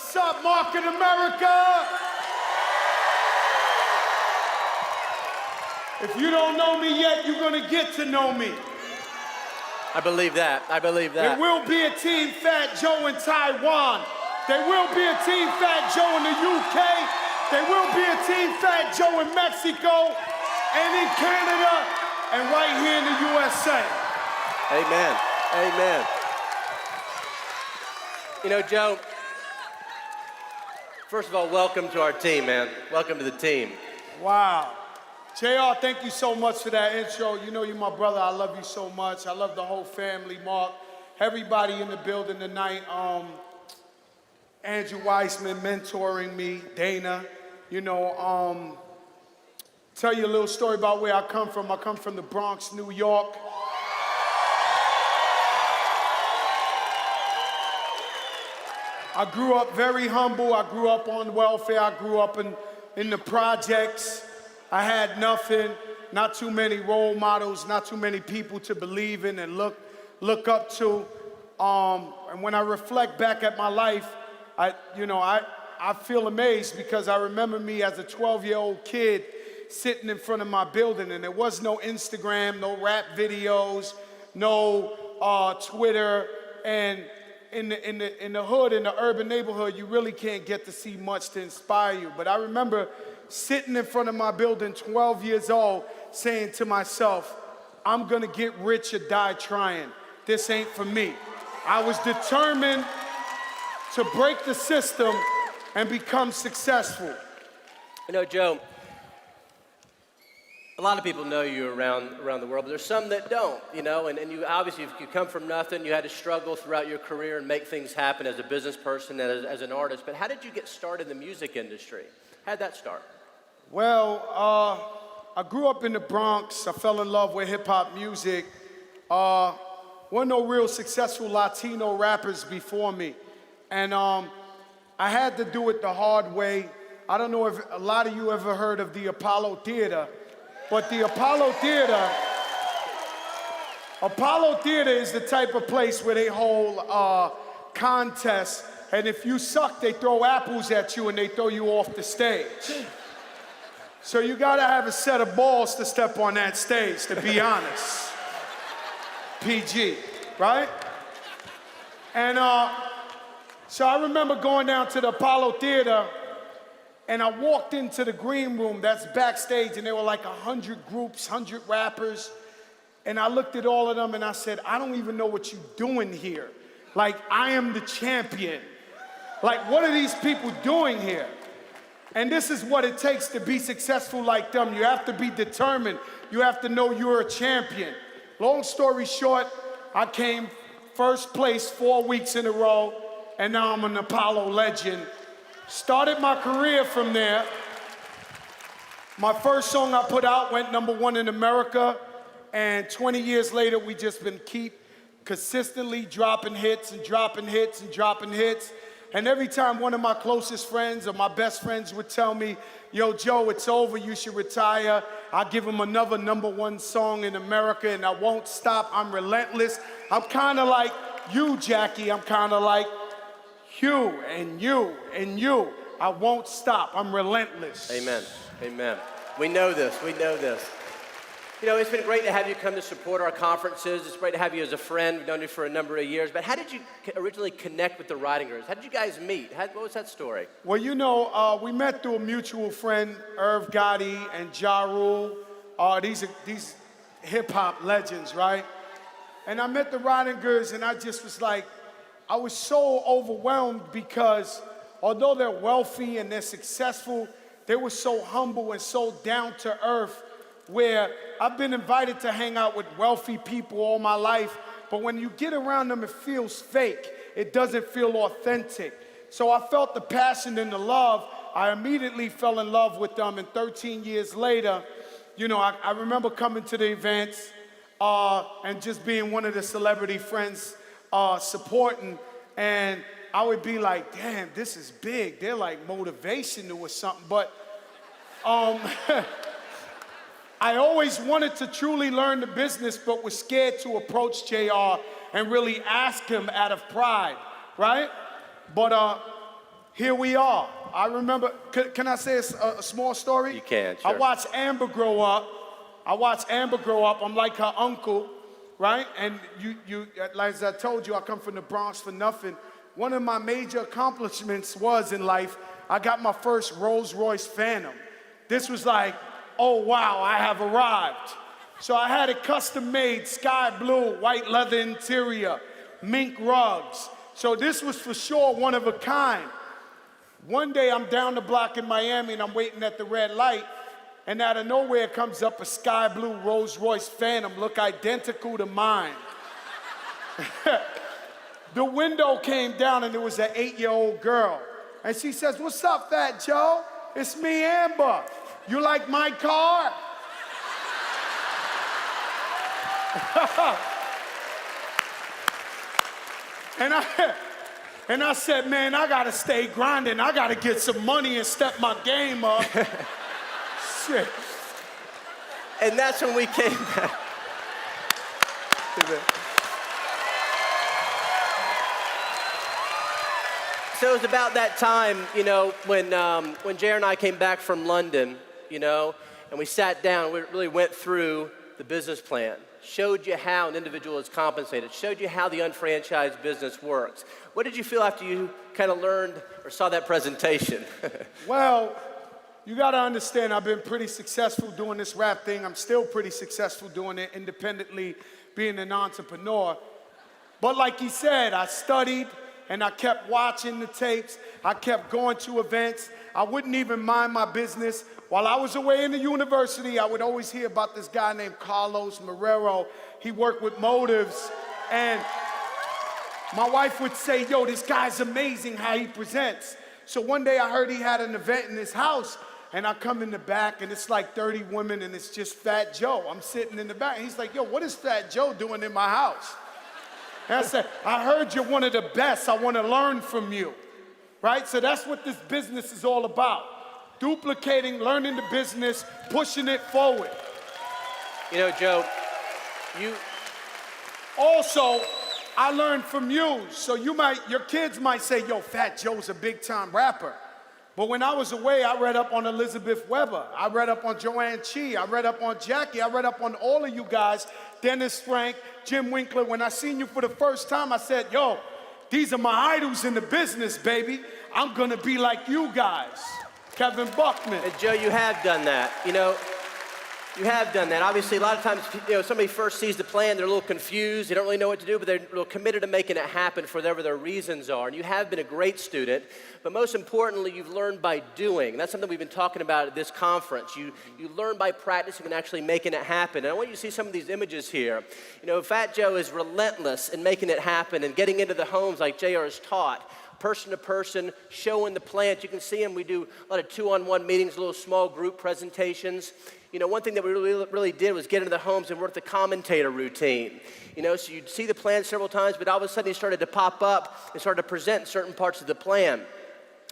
What's up, Market America? If you don't know me yet, you're gonna get to know me. I believe that. I believe that. There will be a Team Fat Joe in Taiwan. There will be a Team Fat Joe in the UK. There will be a Team Fat Joe in Mexico and in Canada and right here in the USA. Amen. Amen. You know, Joe, first of all, welcome to our team, man. Welcome to the team. Wow. JR, thank you so much for that intro. You know you're my brother. I love you so much. I love the whole family, Mark. Everybody in the building tonight. Andrew Weissman mentoring me, Dana. You know, tell you a little story about where I come from. I come from the Bronx, New York. I grew up very humble. I grew up on welfare. I grew up in the projects. I had nothing, not too many role models, not too many people to believe in and look up to. And when I reflect back at my life, I feel amazed because I remember me as a 12-year-old kid sitting in front of my building, and there was no Instagram, no rap videos, no Twitter, and in the hood, in the urban neighborhood, you really can't get to see much to inspire you. But I remember sitting in front of my building, 12 years old, saying to myself, I'm gonna get rich or die trying. This ain't for me. I was determined to break the system and become successful. You know, Joe, a lot of people know you around the world, but there's some that don't, you know, and you obviously, if you come from nothing, you had to struggle throughout your career and make things happen as a business person and as an artist, but how did you get started in the music industry? How'd that start? Well, I grew up in the Bronx. I fell in love with hip-hop music. Weren't no real successful Latino rappers before me. And I had to do it the hard way. I don't know if a lot of you ever heard of the Apollo Theater, but the Apollo Theater is the type of place where they hold contests, and if you suck, they throw apples at you and they throw you off the stage. So you gotta have a set of balls to step on that stage, to be honest. PG, right? And so I remember going down to the Apollo Theater, and I walked into the green room that's backstage, and there were like 100 groups, 100 rappers. And I looked at all of them and I said, I don't even know what you're doing here. Like, I am the champion. Like, what are these people doing here? And this is what it takes to be successful like them. You have to be determined. You have to know you're a champion. Long story short, I came first place 4 weeks in a row, and now I'm an Apollo legend. Started my career from there. My first song I put out went #1 in America, and 20 years later, we just been keep consistently dropping hits and dropping hits and dropping hits. And every time one of my closest friends or my best friends would tell me, yo, Joe, it's over, you should retire, I'll give them another #1 song in America, and I won't stop, I'm relentless. I'm kind of like you, Jackie, I'm kind of like you and you and you. I won't stop, I'm relentless. Amen, amen. We know this, we know this. You know, it's been great to have you come to support our conferences. It's great to have you as a friend. We've known you for a number of years. But how did you originally connect with the Riding Girls? How did you guys meet? What was that story? Well, you know, we met through a mutual friend, Irv Gotti and Ja Rule. These hip-hop legends, right? And I met the Riding Girls, and I just was like, I was so overwhelmed because although they're wealthy and they're successful, they were so humble and so down to earth, where I've been invited to hang out with wealthy people all my life, but when you get around them, it feels fake. It doesn't feel authentic. So I felt the passion and the love. I immediately fell in love with them, and 13 years later, you know, I remember coming to the events and just being one of the celebrity friends supporting, and I would be like, damn, this is big. They're like motivational or something, but I always wanted to truly learn the business, but was scared to approach JR and really ask him out of pride, right? But here we are. I remember, can I say a small story? You can, sure. I watched Amber grow up. I'm like her uncle, right? And you, like as I told you, I come from the Bronx for nothing. One of my major accomplishments was in life, I got my first Rolls Royce Phantom. This was like, oh wow, I have arrived. So I had it custom made, sky blue, white leather interior, mink rugs. So this was for sure one of a kind. One day I'm down the block in Miami and I'm waiting at the red light, and out of nowhere comes up a sky blue Rolls Royce Phantom, look identical to mine. The window came down and there was an 8-year-old girl. And she says, "What's up, Fat Joe? It's me, Amber. You like my car?" And I said, "Man, I gotta stay grinding. I gotta get some money and step my game up." Shit. And that's when we came back. So it was about that time, you know, when JR and I came back from London, you know, and we sat down, we really went through the business plan, showed you how an individual is compensated, showed you how the unfranchised business works. What did you feel after you kind of learned or saw that presentation? Well, you gotta understand, I've been pretty successful doing this rap thing. I'm still pretty successful doing it independently, being an entrepreneur. But like he said, I studied and I kept watching the tapes. I kept going to events. I wouldn't even mind my business. While I was away in the university, I would always hear about this guy named Carlos Marrero. He worked with Motives, and my wife would say, "Yo, this guy's amazing how he presents." So one day I heard he had an event in his house, and I come in the back, and it's like 30 women, and it's just Fat Joe. I'm sitting in the back, and he's like, "Yo, what is Fat Joe doing in my house?" And I said, "I heard you're one of the best. I want to learn from you." Right? So that's what this business is all about. Duplicating, learning the business, pushing it forward. You know, Joe, Also, I learned from you. So your kids might say, "Yo, Fat Joe's a big time rapper." But when I was away, I read up on Elizabeth Weber. I read up on Joanne Chi. I read up on Jackie. I read up on all of you guys, Dennis Frank, Jim Winkler. When I seen you for the first time, I said, "Yo, these are my idols in the business, baby. I'm gonna be like you guys." Kevin Buckman. And Joe, you have done that. You know, you have done that. Obviously, a lot of times, you know, somebody first sees the plan, they're a little confused, they don't really know what to do, but they're real committed to making it happen for whatever their reasons are. And you have been a great student, but most importantly, you've learned by doing. That's something we've been talking about at this conference. You learn by practicing and actually making it happen. And I want you to see some of these images here. You know, Fat Joe is relentless in making it happen and getting into the homes like JR has taught. Person to person, showing the plant. You can see him. We do a lot of 2-on-1 meetings, little small group presentations. You know, one thing that we really did was get into the homes and work the commentator routine. You know, so you'd see the plan several times, but all of a sudden he started to pop up and started to present certain parts of the plan.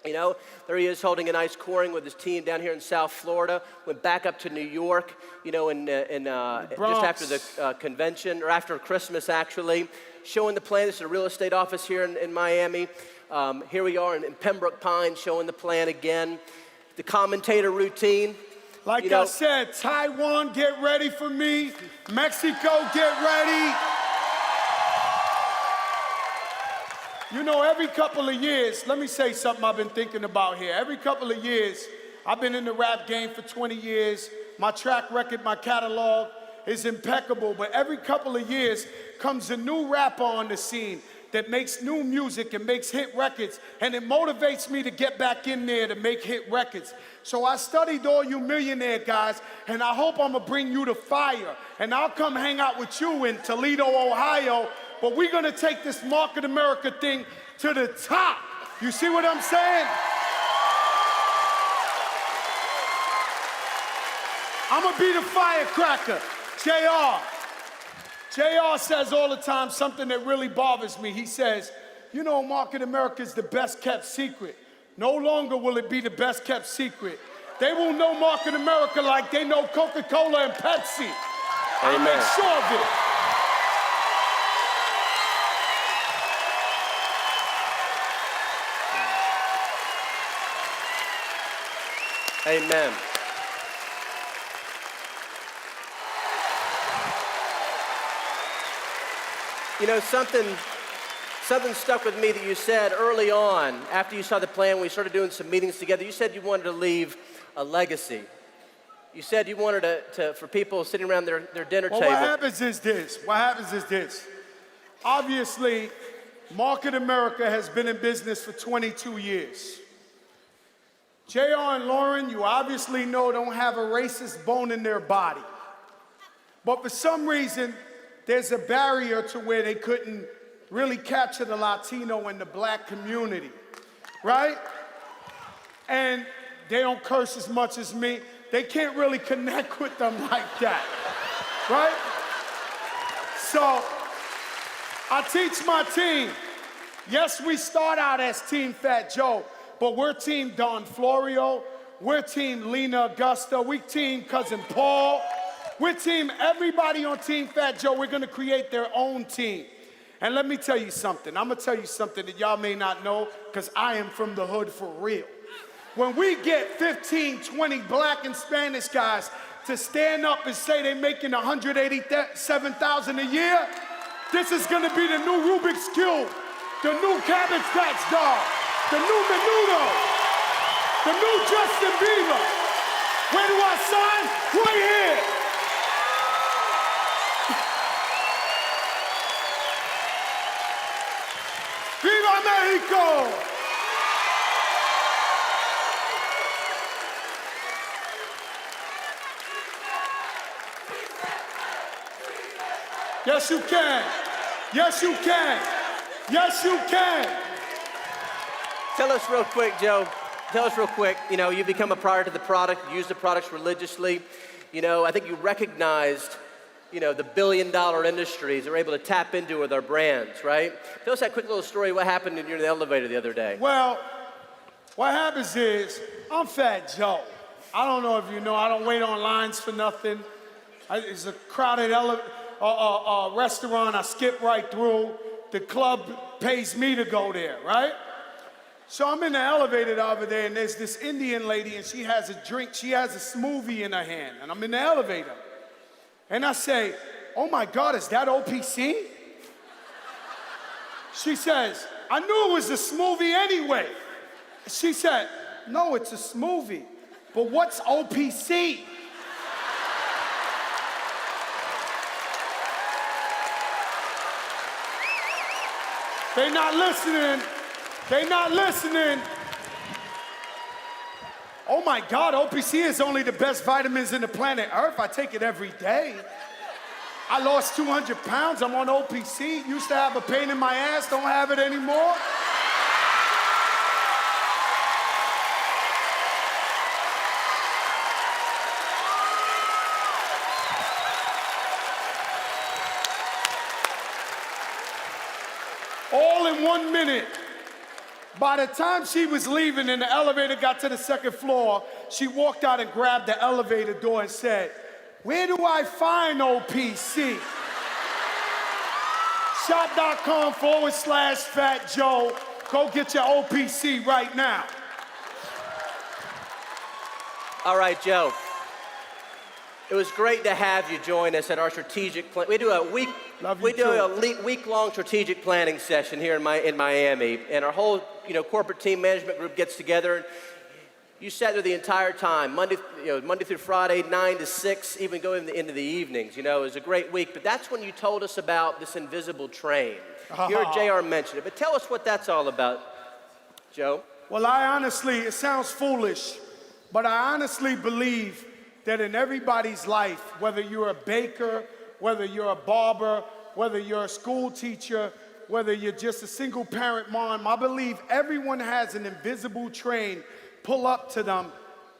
You know, there he is holding an ice coring with his team down here in South Florida. Went back up to New York, you know, just after the convention, or after Christmas actually, showing the plan. This is a real estate office here in Miami. Here we are in Pembroke Pines showing the plan again. The commentator routine. Like I said, Taiwan, get ready for me. Mexico, get ready. You know, every couple of years, let me say something I've been thinking about here. Every couple of years, I've been in the rap game for 20 years. My track record, my catalog is impeccable, but every couple of years comes a new rapper on the scene that makes new music and makes hit records, and it motivates me to get back in there to make hit records. So I studied all you millionaire guys, and I hope I'm gonna bring you to fire, and I'll come hang out with you in Toledo, Ohio, but we're gonna take this Market America thing to the top. You see what I'm saying? I'm gonna be the firecracker, JR. JR says all the time something that really bothers me. He says, "You know, Market America is the best kept secret. No longer will it be the best kept secret. They will know Market America like they know Coca-Cola and Pepsi." Amen. I'm sure of it. Amen. You know, something stuck with me that you said early on, after you saw the plan, we started doing some meetings together. You said you wanted to leave a legacy. You said you wanted for people sitting around their dinner table. What happens is this. Obviously, Market America has been in business for 22 years. JR and Lauren, you obviously know, don't have a racist bone in their body. But for some reason, there's a barrier to where they couldn't really capture the Latino and the black community, right? And they don't curse as much as me. They can't really connect with them like that, right? So I teach my team, yes, we start out as Team Fat Joe, but we're Team Don Florio, we're Team Lena Augusta, we Team Cousin Paul, we're Team everybody on Team Fat Joe. We're gonna create their own team. And let me tell you something. I'm gonna tell you something that y'all may not know, because I am from the hood for real. When we get 15, 20 black and Spanish guys to stand up and say they're making $187,000 a year, this is gonna be the new Rubik's Cube, the new Cabbage Patch doll, the new Menudo, the new Justin Bieber. Where do I sign? Right here. ¡Viva México! Yes, you can. Yes, you can. Yes, you can. Tell us real quick, Joe. Tell us real quick, you know, you become a prior to the product, you use the products religiously. You know, I think you recognized, you know, the billion-dollar industries that we're able to tap into with our brands, right? Tell us that quick little story, what happened when you were in the elevator the other day. Well, what happens is, I'm Fat Joe. I don't know if you know, I don't wait on lines for nothing. It's a crowded restaurant, I skip right through. The club pays me to go there, right? So I'm in the elevator over there, and there's this Indian lady, and she has a drink, she has a smoothie in her hand, and I'm in the elevator. And I say, oh my God, is that OPC? She says, I knew it was a smoothie anyway. She said, no, it's a smoothie, but what's OPC? They not listening. They not listening. Oh my God, OPC is only the best vitamins in the planet Earth. I take it every day. I lost 200 pounds, I'm on OPC. Used to have a pain in my ass, don't have it anymore. All in 1 minute. By the time she was leaving and the elevator got to the second floor, she walked out and grabbed the elevator door and said, where do I find OPC? Shop.com/Fat Joe. Go get your OPC right now. All right, Joe. It was great to have you join us at our strategic plan. We do a week-long strategic planning session here in Miami, and our whole corporate team management group gets together. You sat there the entire time, Monday through Friday, 9 to 6, even going into the evenings. You know, it was a great week. But that's when you told us about this invisible train. You heard JR mention it, but tell us what that's all about, Joe. Well, it sounds foolish, but I honestly believe that in everybody's life, whether you're a baker, whether you're a barber, whether you're a school teacher, whether you're just a single parent mom, I believe everyone has an invisible train pull up to them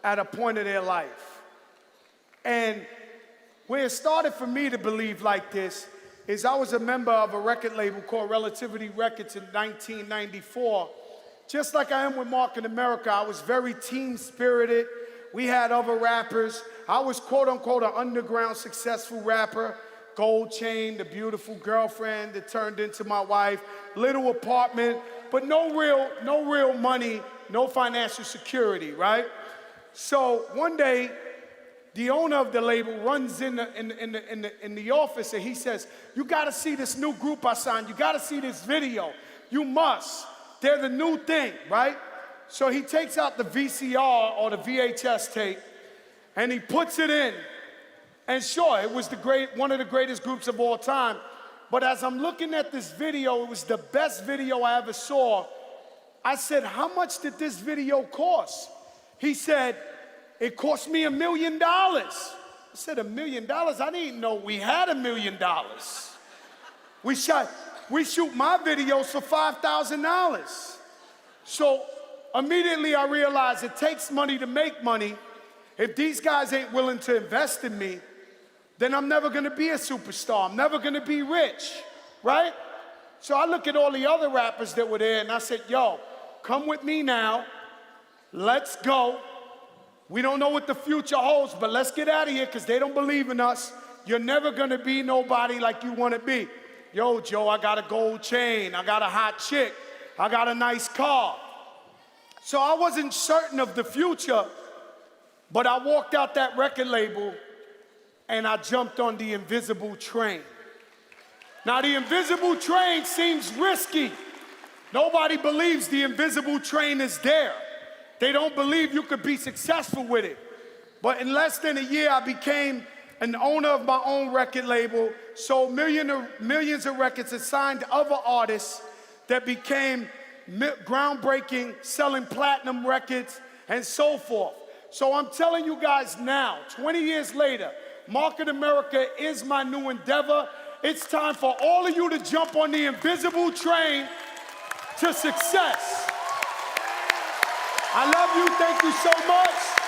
at a point of their life. And where it started for me to believe like this is I was a member of a record label called Relativity Records in 1994. Just like I am with Market America, I was very team-spirited. We had other rappers. I was quote-unquote an underground successful rapper. Gold chain, the beautiful girlfriend that turned into my wife, little apartment, but no real money, no financial security, right? So one day, the owner of the label runs in the office and he says, "You gotta see this new group I signed. You gotta see this video. You must. They're the new thing, right?" So he takes out the VCR or the VHS tape and he puts it in. And sure, it was one of the greatest groups of all time. But as I'm looking at this video, it was the best video I ever saw. I said, "How much did this video cost?" He said, "It cost me $1 million." I said, $1 million? I didn't know we had $1 million. We shoot my videos for $5,000. So immediately I realized it takes money to make money. If these guys ain't willing to invest in me, then I'm never gonna be a superstar. I'm never gonna be rich, right? So I look at all the other rappers that were there and I said, "Yo, come with me now. Let's go. We don't know what the future holds, but let's get out of here because they don't believe in us. You're never gonna be nobody like you wanna be. Yo, Joe, I got a gold chain. I got a hot chick. I got a nice car." So I wasn't certain of the future, but I walked out that record label and I jumped on the invisible train. Now, the invisible train seems risky. Nobody believes the invisible train is there. They don't believe you could be successful with it. But in less than a year, I became an owner of my own record label, sold millions of records, and signed other artists that became groundbreaking, selling platinum records, and so forth. So I'm telling you guys now, 20 years later, Market America is my new endeavor. It's time for all of you to jump on the invisible train to success. I love you. Thank you so much.